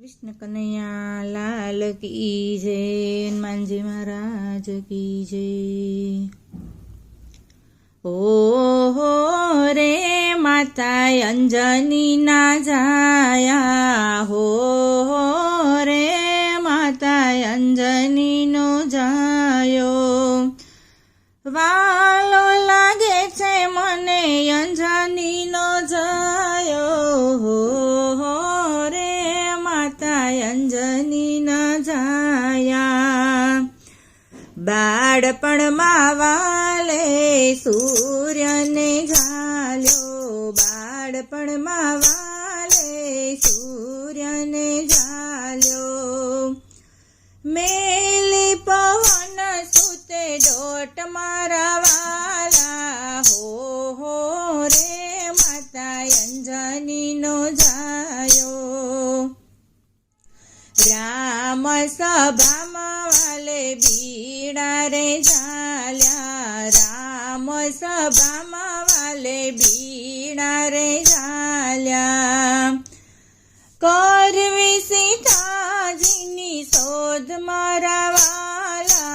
कृष्ण कन्हैया लाल की जय। हनुमान जी महाराज की जय। ओ रे माता अंजनी ना जाया हो रे माता अंजनी नो जायो वालो लागे छे मने अंजनी नो जायो हो रे माता अंजनी न जाया बाळपणमां वाले सूर्यने झाल्यो बाळपणमां वाले सूर्यने झाल्यो मेली पवन सुते डोट मारा वाला हो रे माता अंजनी नो जायो राम सभामां वाले बीड़ा रे झाल्या राम सभामां वाले बीड़ा रे झाल्या करवी सीताजीनी शोध मारा वाला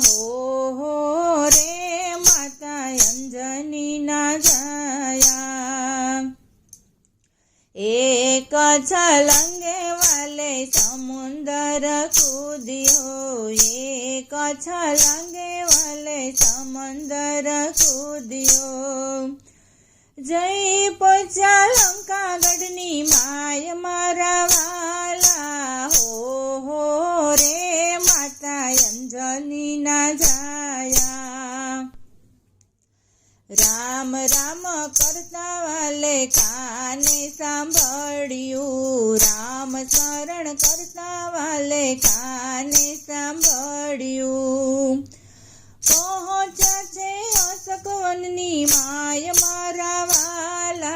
हो रे माता अंजनी ना जाया एक छलंगे वाले समुंदर कूदियो एक छलंगे वाले समंदर कूदियो जय पहुंचा लंका गढ़नी माय मारा वाला हो रे माता अंजनी ना जाया राम राम करता वाले काने सांभळ्यु राम स्मरण करता वाले काने सांभळ्यु पहोंचा छे अशोकवननी माय मारा वाला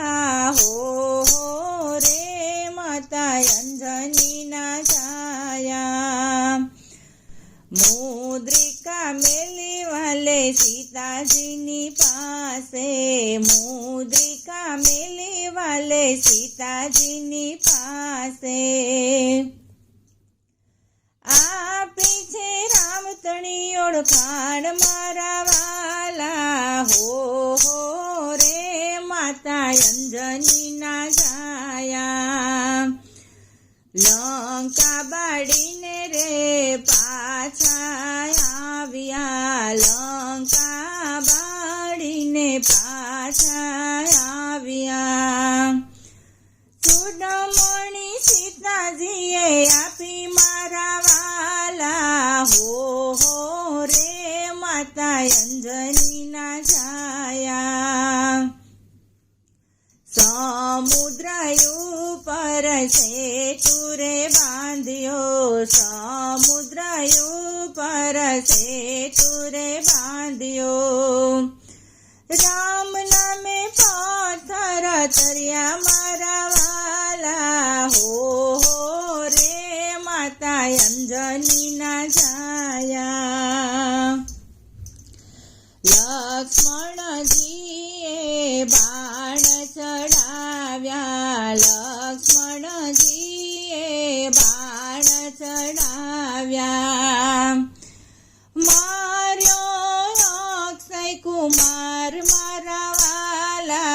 हो रे माता अंजनी ना जाया मुद्रिका मेली वाले सीताजीनी पासे मुद्रिका मेली वाले सीताजीनी पासे आपी छे राम तणी ओळखाण मारा वाला हो रे माता अंजनी ना जाया लंका बाळीने रे पाछा आव्या लंका बाळीने पाछा आव्या चूड़मणी सीताजीए आपी मारा वाला हो रे माता अंजनी ना जाया समुद्र ऊपर सेतु रे बांध्यो समुद्र ऊपर सेतु रे बांध्यो राम नामे पत्थर तरिया मारा वाला हो रे माता अंजनी ना जाया लक्ष्मण जीए बाण चढ़ाव्या लक्ष्मण जीए बाण चढ़ाव्या मार्यो अक्षय कुमार मारा वाला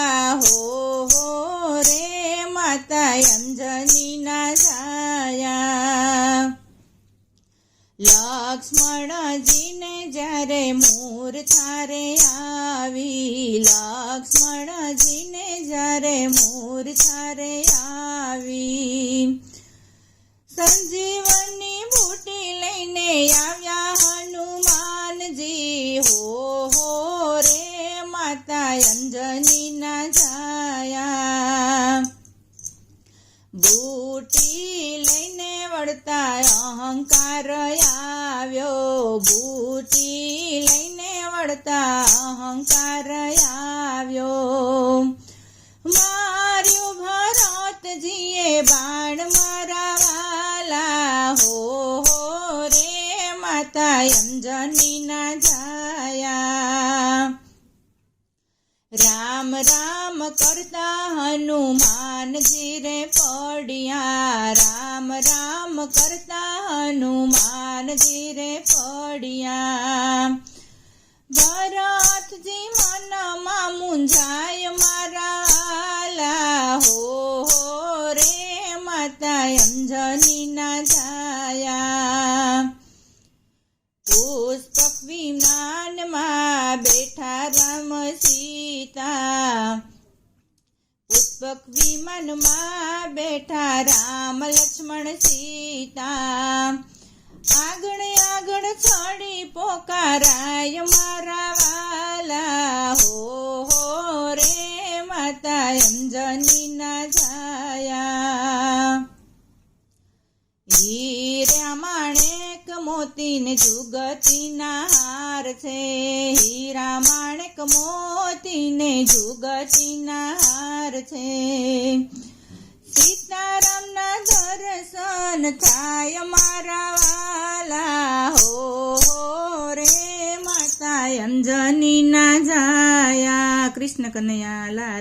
हो रे माता अंजनी ना जाया लक्ष्मण जी ने जारे मूर्छा रे आवी लक्ष्मण जी ने जारे मूर्छा रे आवी संजीवनी बूटी लईने आव्या हनुमान जी हो रे माता अंजनी ना जाया बूटी लईने वळता अहंकार आव्यो बूटी लईने वळता अहंकार आव्यो मार्यो भरतजीए बाण मारा वाला हो रे माता अंजनी ना जाया રામ રામ કરતા હનુમાનજી રે પડ્યા, રામ રામ કરતા હનુમાનજી રે પડ્યા. ભરતજી મનમાં મૂંઝાય મારા વાલા, હો રે માતા અંજની ના જાયા. પુષ્પક વિમાનમાં બેઠા રામ સીતા, પુષ્પક વિમાનમાં બેઠા રામ લક્ષ્મણ સીતા. આગળ આગળ ચડી પોકારાય મારા વાલા, હો રે માતા અંજની ના જાયા. હીરા માણેક મોતીને જુગતીના હાર છે, હીરા માણેક મોતીને જુગતીના હાર છે. સીતારામના દર્શન થાય મારા વાલા, હો રે માતા અંજની ના જાયા. કૃષ્ણ કનૈયા લાલ.